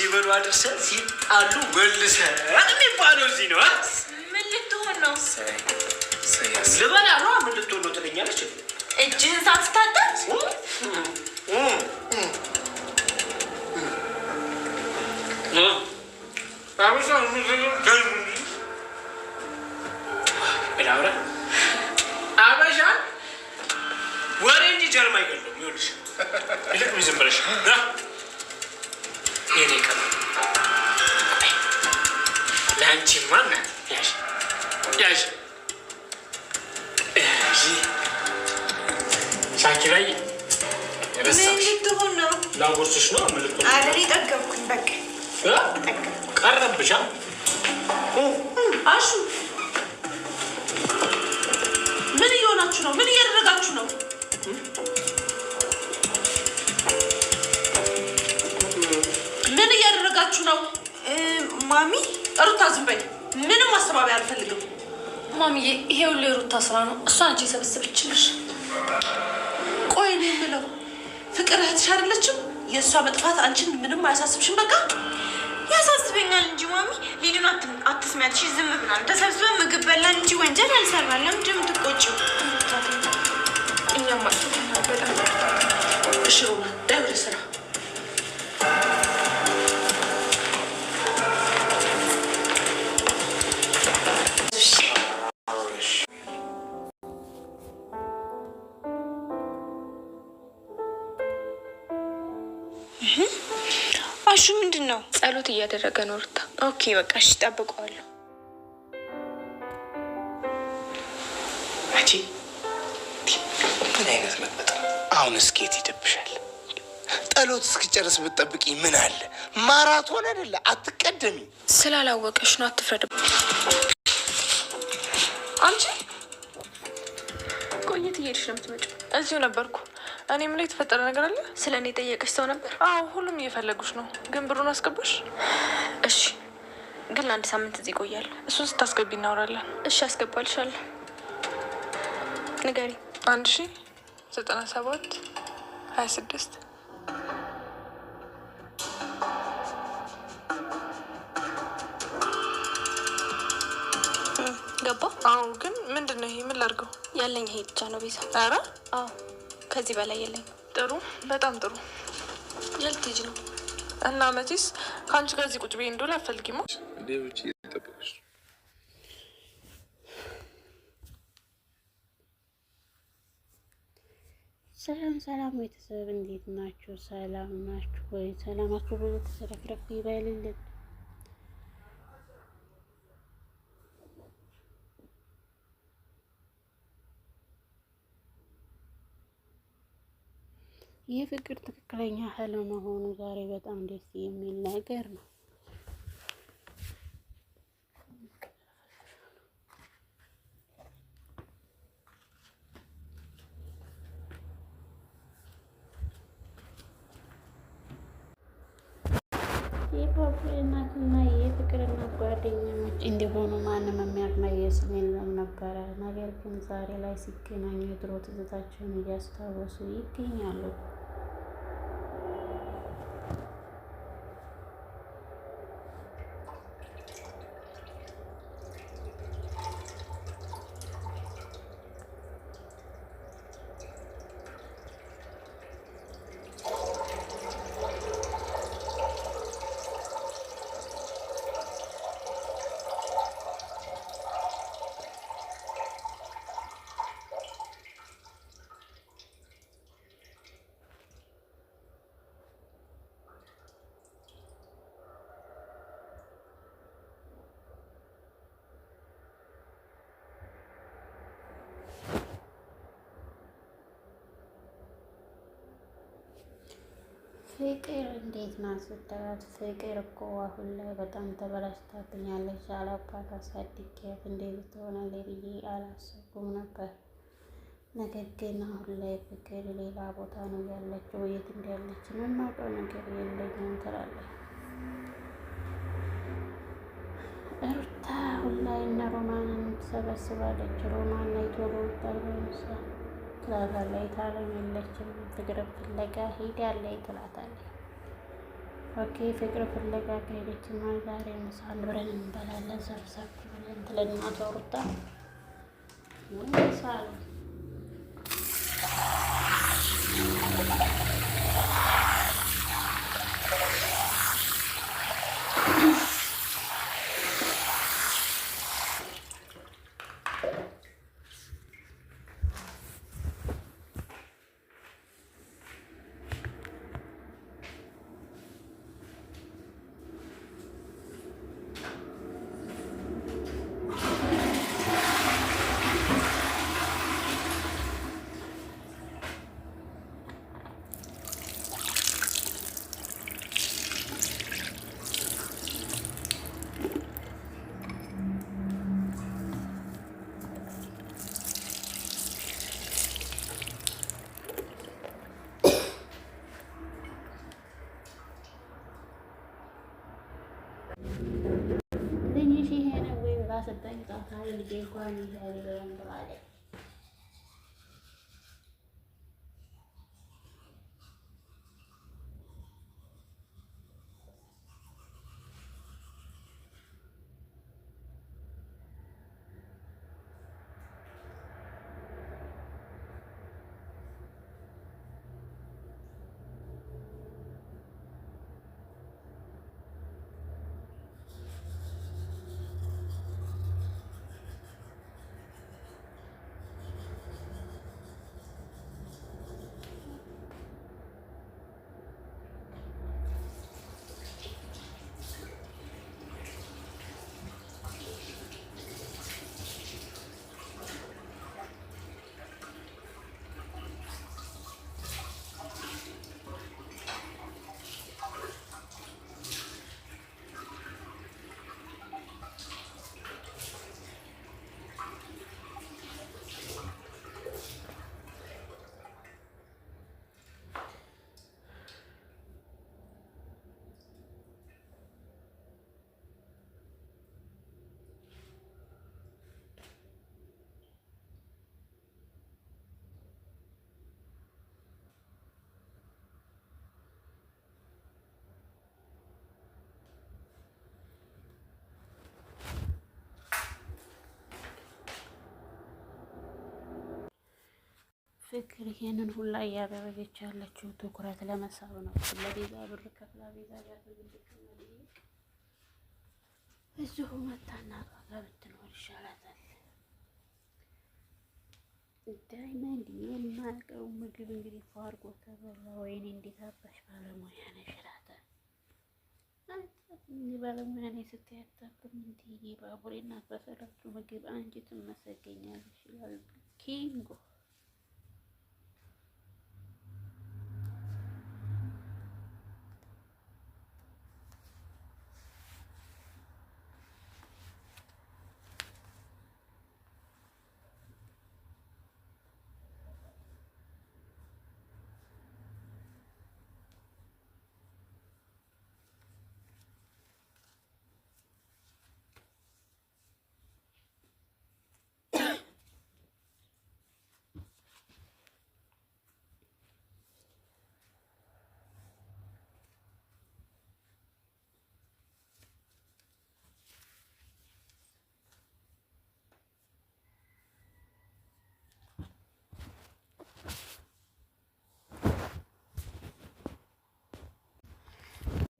ሲበሉ አድርሰን ሲጣሉ መልሰን የሚባለው እዚህ ነው። ምን ልትሆን ነው? ልበላ ነው። ምን ልትሆን ነው ትለኛለች። እጅህን ሳትታጠብ አበሻ ወሬ እንጂ ጀርማ አይገለም። ይኸውልሽ ይልቅ ዝም ብለሽ የኔ ቀን ለአንቺማ እናት ያዥ ሻኪራይ ምን ልትሆን ነው? ላጎርስሽ ነው። ምን ልትሆን ነው? አረ ጠገብኩኝ። በቃ ቀረብሻ። አሹ ምን እየሆናችሁ ነው? ምን እያደረጋችሁ ነው? ምን እያደረጋችሁ ነው? ማሚ ሩታ ዝም በይ። ምንም ማስተባበያ አልፈልግም። ማሚዬ ይሄ ሁሉ የሩታ ስራ ነው። እሷ አንቺ የሰበሰበችልሽ። ቆይ እኔ የምለው ፍቅር እህትሽ አይደለችም? የእሷ መጥፋት አንቺን ምንም አያሳስብሽም? በቃ ያሳስበኛል እንጂ ማሚ። ሊዱን አትስሚያት እሺ? ዝም ብላን ተሰብስበን ምግብ በላን እንጂ ወንጀል አልሰራን። ለምንድን ነው የምትቆጪው? እኛም በጣም እሺ ሆነ። ዳይ ወደ ስራ አሹ ምንድን ነው? ጸሎት እያደረገ ነው ሩታ። ኦኬ በቃ እሺ፣ ጠብቀዋለሁ። አንቺ ምን አይነት መጠጥ ነው? አሁን እስኬት ይደብሻል። ጸሎት እስኪጨርስ ብትጠብቂ ምን አለ? ማራቶን አይደለ? አትቀደሚ። ስላላወቀሽ ነው። አትፍረድ። አንቺ ቆየት እየሄድሽ ነው የምትመጪው? እዚሁ ነበርኩ። እኔ ምን ላይ የተፈጠረ ነገር አለ? ስለ እኔ ጠየቀሽ ሰው ነበር? አዎ ሁሉም እየፈለጉሽ ነው። ግን ብሩን አስገባሽ? እሺ ግን ለአንድ ሳምንት እዚህ ይቆያል። እሱን ስታስገቢ እናወራለን። እሺ አስገባልሻለሁ። ንገሪ። 1097 26 ገባ? አዎ ግን ምንድን ነው ይሄ? ምን ላድርገው? ያለኝ ይሄ ብቻ ነው ቤዛ። ኧረ አዎ ከዚህ በላይ የለኝ። ጥሩ፣ በጣም ጥሩ። ልትሄጂ ነው? እና መቼስ ከአንቺ ጋር እዚህ ቁጭ ብዬ እንደሆነ አትፈልጊማ? ሰላም ሰላም ቤተሰብ እንዴት ናችሁ? ሰላም ናችሁ ወይ? ሰላማችሁ ብዙ ተሰረፍረፍ ይበልልን። ይህ ፍቅር ትክክለኛ ህልም መሆኑ ዛሬ በጣም ደስ የሚል ነገር ነው። የፓፓ እናትና የፍቅር እናት ጓደኞች እንዲሆኑ ማንም የሚያውቅ የለም ነበረ። ነገር ግን ዛሬ ላይ ሲገናኙ የድሮ ትዝታቸውን እያስታወሱ ይገኛሉ። ፍቅር እንዴት ናት ስትላት፣ ፍቅር እኮ አሁን ላይ በጣም ተበላሽታብኛለች። አላባት አሳድጊያት እንደዚህ ትሆናለች ብዬ አላሰብኩም ነበር። ነገር ግን አሁን ላይ ፍቅር ሌላ ቦታ ነው ያለችው። የት እንዳለች የማውቀው ነገር የለኝም ትላለች ሩታ። አሁን ላይ እነ ሮማንን ትሰበስባለች። ሮማን ላይ ቶሎ ታልበሳ ትላታለች። ታለም የለችም። ፍቅር ፍለጋ ሄዳለች ትላታለች። ኦኬ ፍቅር ፍለጋ ከሄደችማ ዛሬ ምሳ አብረን እንበላለን ሰብሰብ ብለን ትለና ተወሩታ ምሳ ትንሽ ይሄ ነው ወይ ባሰጠኝ ጣፋሪ ልጄ እንኳን ይሄን ብላለች። ፍቅር ይሄንን ሁላ እያደረገች ያለችው ትኩረት ለመሳብ ነው። ለቤዛ ብር ከፍላ ቤዛ ጋር ትግልች መጠየቅ እዚሁ መታና ጋር ብትኖር ይሻላታል። ዳይመንድ የማያውቀው ምግብ እንግዲህ ፏርጎ ተበላ። ወይኔ እንዴት አባሽ ባለሙያ ነሽ እላታል። ባለሙያ ነኝ ስትይ አታፍርም እንዴ? ባቡሬ እናት በሰራችው ምግብ አንቺ ትመሰገኛለሽ ይላል ኪንጎ።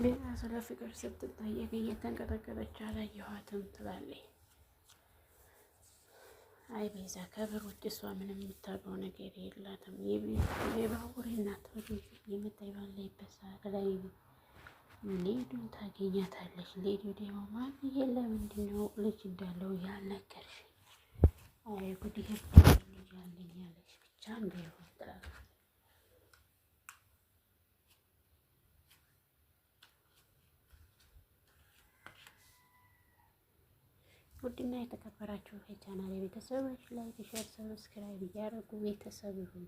ቤዛ ስለ ፍቅር ስትጠየቅ እየተንቀጠቀጠች አላየኋትም ትላለች። አይ ቤዛ ከብር ውጭ እሷ ምንም የምታውቀው ነገር የላትም። የባቡሬ እናት የምታይ ባለይበት ሰዓት ላይ ሌዱን ታገኛታለች። ሌዱ ደግሞ ማን ለምንድን ነው ልጅ እንዳለው ያልነገርሽ? አይ ጉድ ልጅ አለኝ ያለች ብቻ እንዳይሆን ትላለች። ውድና የተከበራችሁ የቻናል ቤተሰቦች ላይክ፣ ሼር፣ ሰብስክራይብ እያደረጉ ቤተሰብ ይሁኑ።